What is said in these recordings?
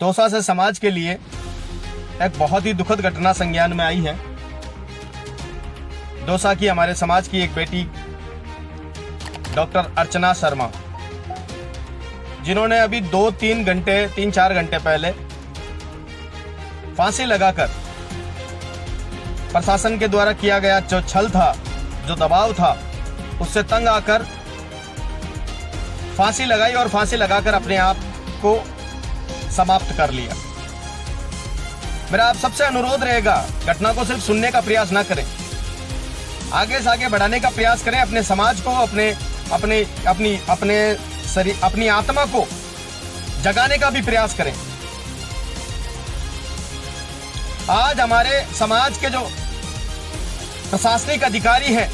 दौसा से समाज के लिए एक बहुत ही दुखद घटना संज्ञान में आई है। दौसा की हमारे समाज की एक बेटी डॉक्टर अर्चना शर्मा, जिन्होंने अभी 3-4 घंटे पहले फांसी लगाकर प्रशासन के द्वारा किया गया जो छल था, जो दबाव था, उससे तंग आकर फांसी लगाई और फांसी लगाकर अपने आप को समाप्त कर लिया। मेरा आप सबसे अनुरोध रहेगा, घटना को सिर्फ सुनने का प्रयास ना करें, आगे से आगे बढ़ाने का प्रयास करें। अपने समाज को, अपनी आत्मा को जगाने का भी प्रयास करें। आज हमारे समाज के जो प्रशासनिक अधिकारी हैं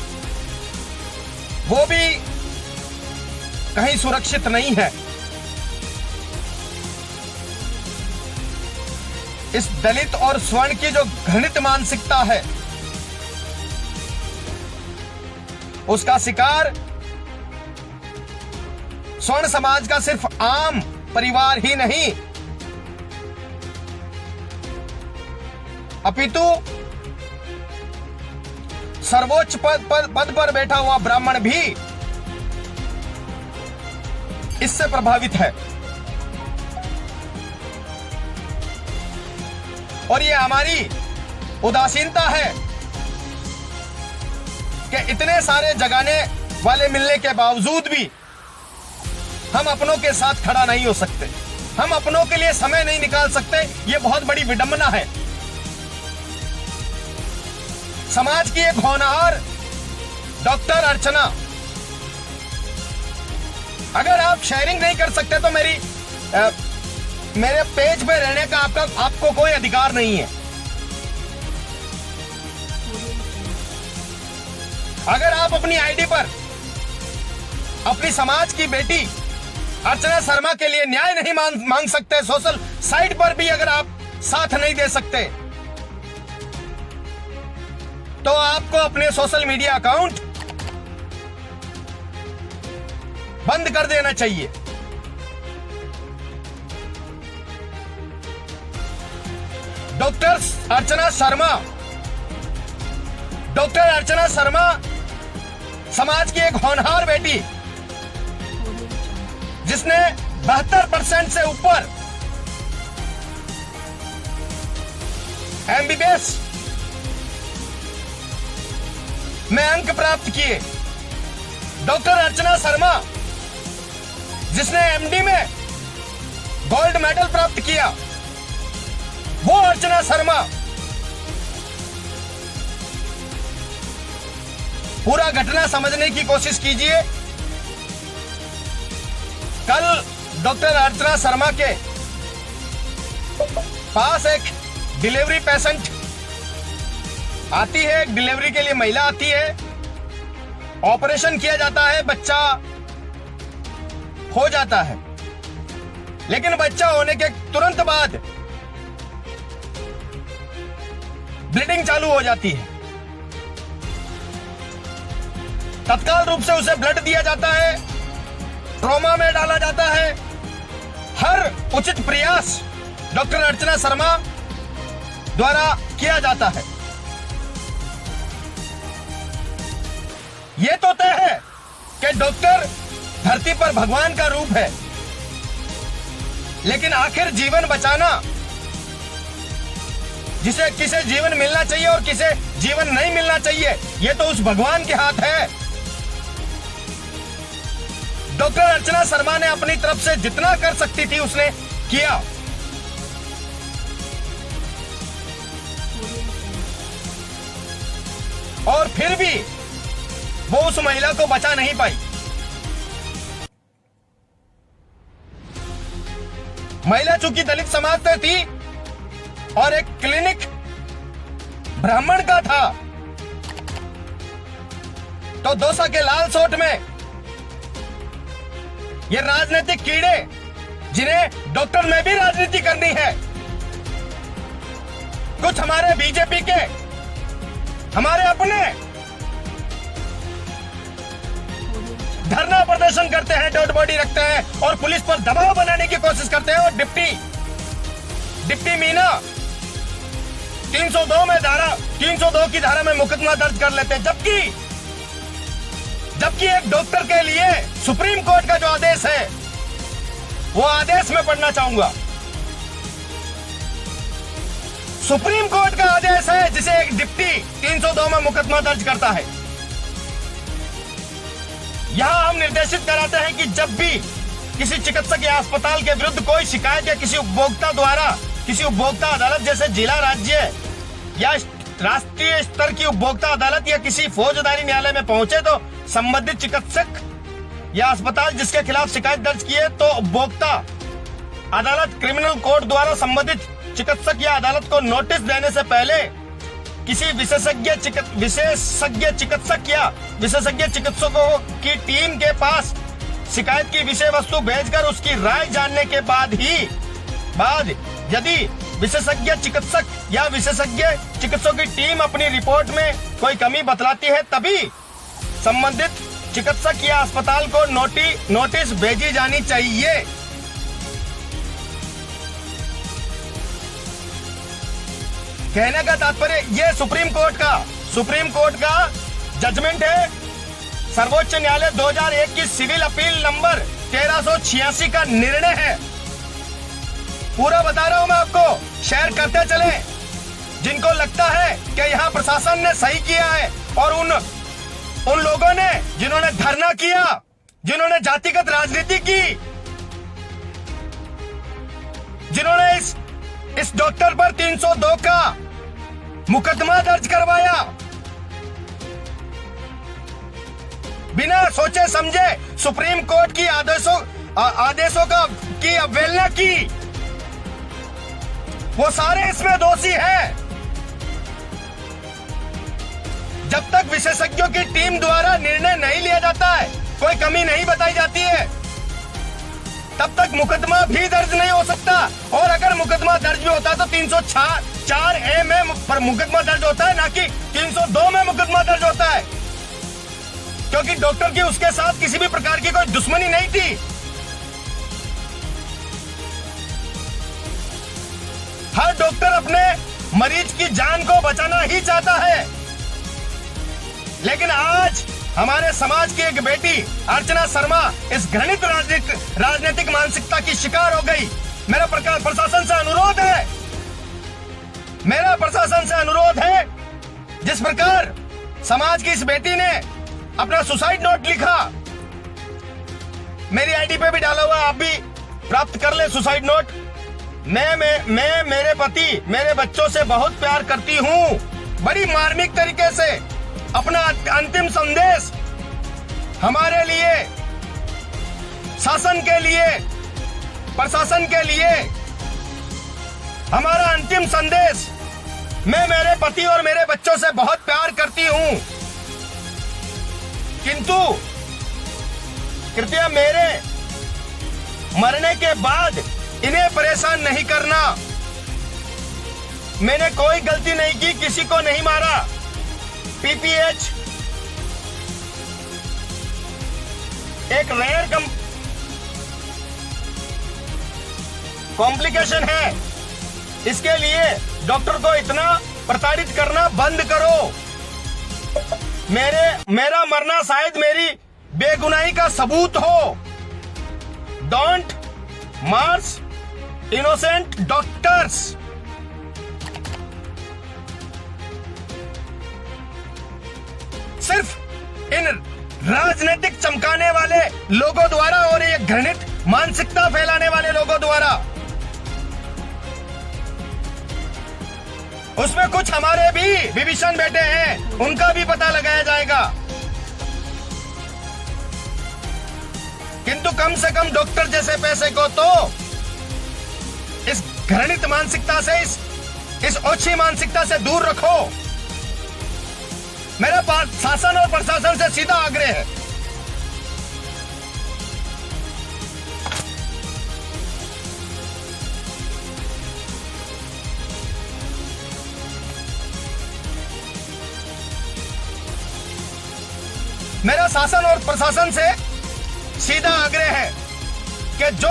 वो भी कहीं सुरक्षित नहीं है। इस दलित और स्वर्ण की जो घृणित मानसिकता है, उसका शिकार स्वर्ण समाज का सिर्फ आम परिवार ही नहीं, अपितु सर्वोच्च पद पर बैठा हुआ ब्राह्मण भी इससे प्रभावित है। और ये हमारी उदासीनता है कि इतने सारे जगाने वाले मिलने के बावजूद भी हम अपनों के साथ खड़ा नहीं हो सकते, हम अपनों के लिए समय नहीं निकाल सकते। ये बहुत बड़ी विडंबना है। समाज की एक होनहार डॉक्टर अर्चना, अगर आप शेयरिंग नहीं कर सकते तो मेरे पेज पे रहने का आपको कोई अधिकार नहीं है। अगर आप अपनी आईडी पर अपनी समाज की बेटी अर्चना शर्मा के लिए न्याय नहीं मांग सकते, सोशल साइट पर भी अगर आप साथ नहीं दे सकते, तो आपको अपने सोशल मीडिया अकाउंट बंद कर देना चाहिए। डॉक्टर अर्चना शर्मा समाज की एक होनहार बेटी, जिसने 72% से ऊपर MBBS में अंक प्राप्त किए। डॉक्टर अर्चना शर्मा, जिसने MD में गोल्ड मेडल प्राप्त किया, वो अर्चना शर्मा पूरा घटना समझने की कोशिश कीजिए। कल डॉक्टर अर्चना शर्मा के पास एक डिलीवरी पेशेंट आती है, एक डिलीवरी के लिए महिला आती है, ऑपरेशन किया जाता है, बच्चा हो जाता है, लेकिन बच्चा होने के तुरंत बाद ब्लीडिंग चालू हो जाती है। तत्काल रूप से उसे ब्लड दिया जाता है, ट्रॉमा में डाला जाता है। हर उचित प्रयास डॉक्टर अर्चना शर्मा द्वारा किया जाता है। यह तो तय है कि डॉक्टर धरती पर भगवान का रूप है, लेकिन आखिर जीवन बचाना, जिसे किसे जीवन मिलना चाहिए और किसे जीवन नहीं मिलना चाहिए, यह तो उस भगवान के हाथ है। डॉक्टर अर्चना शर्मा ने अपनी तरफ से जितना कर सकती थी उसने किया। और फिर भी वो उस महिला को बचा नहीं पाई। महिला चूंकि दलित समाज से थी और एक क्लिनिक ब्राह्मण का था, तो दौसा के लाल सोट में ये राजनीतिक कीड़े, जिन्हें डॉक्टर में भी राजनीति करनी है, कुछ हमारे बीजेपी के, हमारे अपने धरना प्रदर्शन करते हैं, डेड बॉडी रखते हैं और पुलिस पर दबाव बनाने की कोशिश करते हैं और डिप्टी डिप्टी मीना 302 में धारा 302 की धारा में मुकदमा दर्ज कर लेते हैं, जबकि एक डॉक्टर के लिए सुप्रीम कोर्ट का जो आदेश है वो आदेश मैं पढ़ना चाहूंगा। सुप्रीम कोर्ट का आदेश है जिसे एक डिप्टी 302 में मुकदमा दर्ज करता है। यहां हम निर्देशित कराते हैं कि जब भी किसी चिकित्सक या अस्पताल के विरुद्ध कोई शिकायत या किसी उपभोक्ता अदालत जैसे जिला, राज्य या राष्ट्रीय स्तर की उपभोक्ता अदालत या किसी फौजदारी न्यायालय में पहुंचे तो संबंधित चिकित्सक या अस्पताल जिसके खिलाफ शिकायत दर्ज की है तो उपभोक्ता अदालत क्रिमिनल कोर्ट द्वारा संबंधित चिकित्सक या अदालत को नोटिस देने से पहले किसी विशेषज्ञ चिकित्सक या विशेषज्ञ चिकित्सकों की टीम के पास शिकायत की विषय वस्तु भेजकर उसकी राय जानने के बाद यदि विशेषज्ञ चिकित्सक या विशेषज्ञ चिकित्सकों की टीम अपनी रिपोर्ट में कोई कमी बतलाती है तभी संबंधित चिकित्सक या अस्पताल को नोटिस भेजी जानी चाहिए। कहने का तात्पर्य ये सुप्रीम कोर्ट का जजमेंट है। सर्वोच्च न्यायालय 2001 की सिविल अपील नंबर 1386 का निर्णय है। पूरा बता रहा हूं मैं आपको, शेयर करते चले। जिनको लगता है कि यहां प्रशासन ने सही किया है और उन लोगों ने जिन्होंने धरना किया, जिन्होंने जातिगत राजनीति की, जिन्होंने इस डॉक्टर पर 302 का मुकदमा दर्ज करवाया, बिना सोचे समझे सुप्रीम कोर्ट की आदेशों की अवहेलना की, वो सारे इसमें दोषी हैं। जब तक विशेषज्ञों की टीम द्वारा निर्णय नहीं लिया जाता है, कोई कमी नहीं बताई जाती है, तब तक मुकदमा भी दर्ज नहीं हो सकता। और अगर मुकदमा दर्ज भी होता है तो 304A में पर मुकदमा दर्ज होता है, ना कि 302 में मुकदमा दर्ज होता है, क्योंकि डॉक्टर की उसके साथ किसी भी प्रकार की कोई दुश्मनी नहीं थी। हर डॉक्टर अपने मरीज की जान को बचाना ही चाहता है, लेकिन आज हमारे समाज की एक बेटी अर्चना शर्मा इस घृणित राजनीतिक मानसिकता की शिकार हो गई। मेरा प्रशासन से अनुरोध है, जिस प्रकार समाज की इस बेटी ने अपना सुसाइड नोट लिखा, मेरी आईडी पे भी डाला हुआ, आप भी प्राप्त कर ले सुसाइड नोट। मैं मेरे पति, मेरे बच्चों से बहुत प्यार करती हूँ। बड़ी मार्मिक तरीके से अपना अंतिम संदेश हमारे लिए, शासन के लिए, प्रशासन के लिए, हमारा अंतिम संदेश, मैं मेरे पति और मेरे बच्चों से बहुत प्यार करती हूं, किंतु कृपया मेरे मरने के बाद इन्हें परेशान नहीं करना। मैंने कोई गलती नहीं की, किसी को नहीं मारा। पीपीएच एक रेयर कॉम्प्लिकेशन है, इसके लिए डॉक्टर को इतना प्रताड़ित करना बंद करो। मेरा मरना शायद मेरी बेगुनाही का सबूत हो। Don't March innocent doctors. सिर्फ इन राजनीतिक चमकाने वाले लोगों द्वारा और ये घृणित मानसिकता फैलाने वाले लोगों द्वारा। उसमें कुछ हमारे भी विभीषण बेटे हैं, उनका भी पता लगाया जाएगा, किंतु कम से कम डॉक्टर जैसे पैसे को तो इस घृणित मानसिकता से, इस ओछी मानसिकता से दूर रखो। मेरा शासन और प्रशासन से सीधा आग्रह है। मेरा शासन और प्रशासन से सीधा आग्रह है कि जो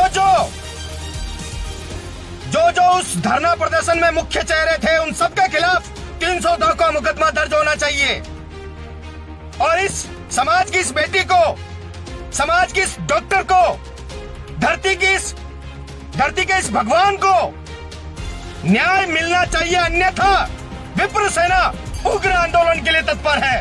जो उस धरना प्रदर्शन में मुख्य चेहरे थे उन सबके खिलाफ 302 का मुकदमा दर्ज होना चाहिए। और इस समाज की इस बेटी को, समाज की इस डॉक्टर को, धरती के इस भगवान को न्याय मिलना चाहिए, अन्यथा विप्र सेना उग्र आंदोलन के लिए तत्पर है।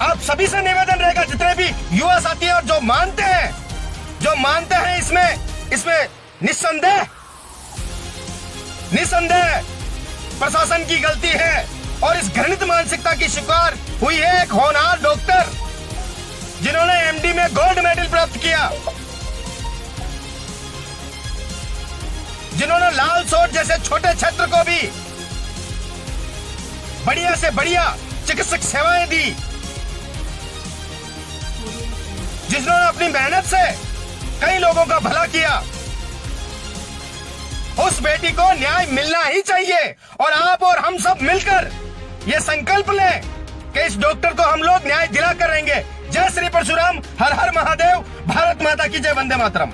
आप सभी से निवेदन रहेगा, जितने भी युवा साथी और जो मानते हैं इसमें निस्संदेह प्रशासन की गलती है और इस घृणित मानसिकता की शिकार हुई है एक होनहार डॉक्टर जिन्होंने एमडी में गोल्ड मेडल प्राप्त किया, जिन्होंने लाल सोट जैसे छोटे क्षेत्र को भी बढ़िया से बढ़िया चिकित्सक सेवाएं दी, जिन्होंने अपनी मेहनत से कई लोगों का भला किया। उस बेटी को न्याय मिलना ही चाहिए और आप और हम सब मिलकर ये संकल्प लें कि इस डॉक्टर को हम लोग न्याय दिला कर रहेंगे। जय श्री परशुराम, हर हर महादेव, भारत माता की जय, वंदे मातरम।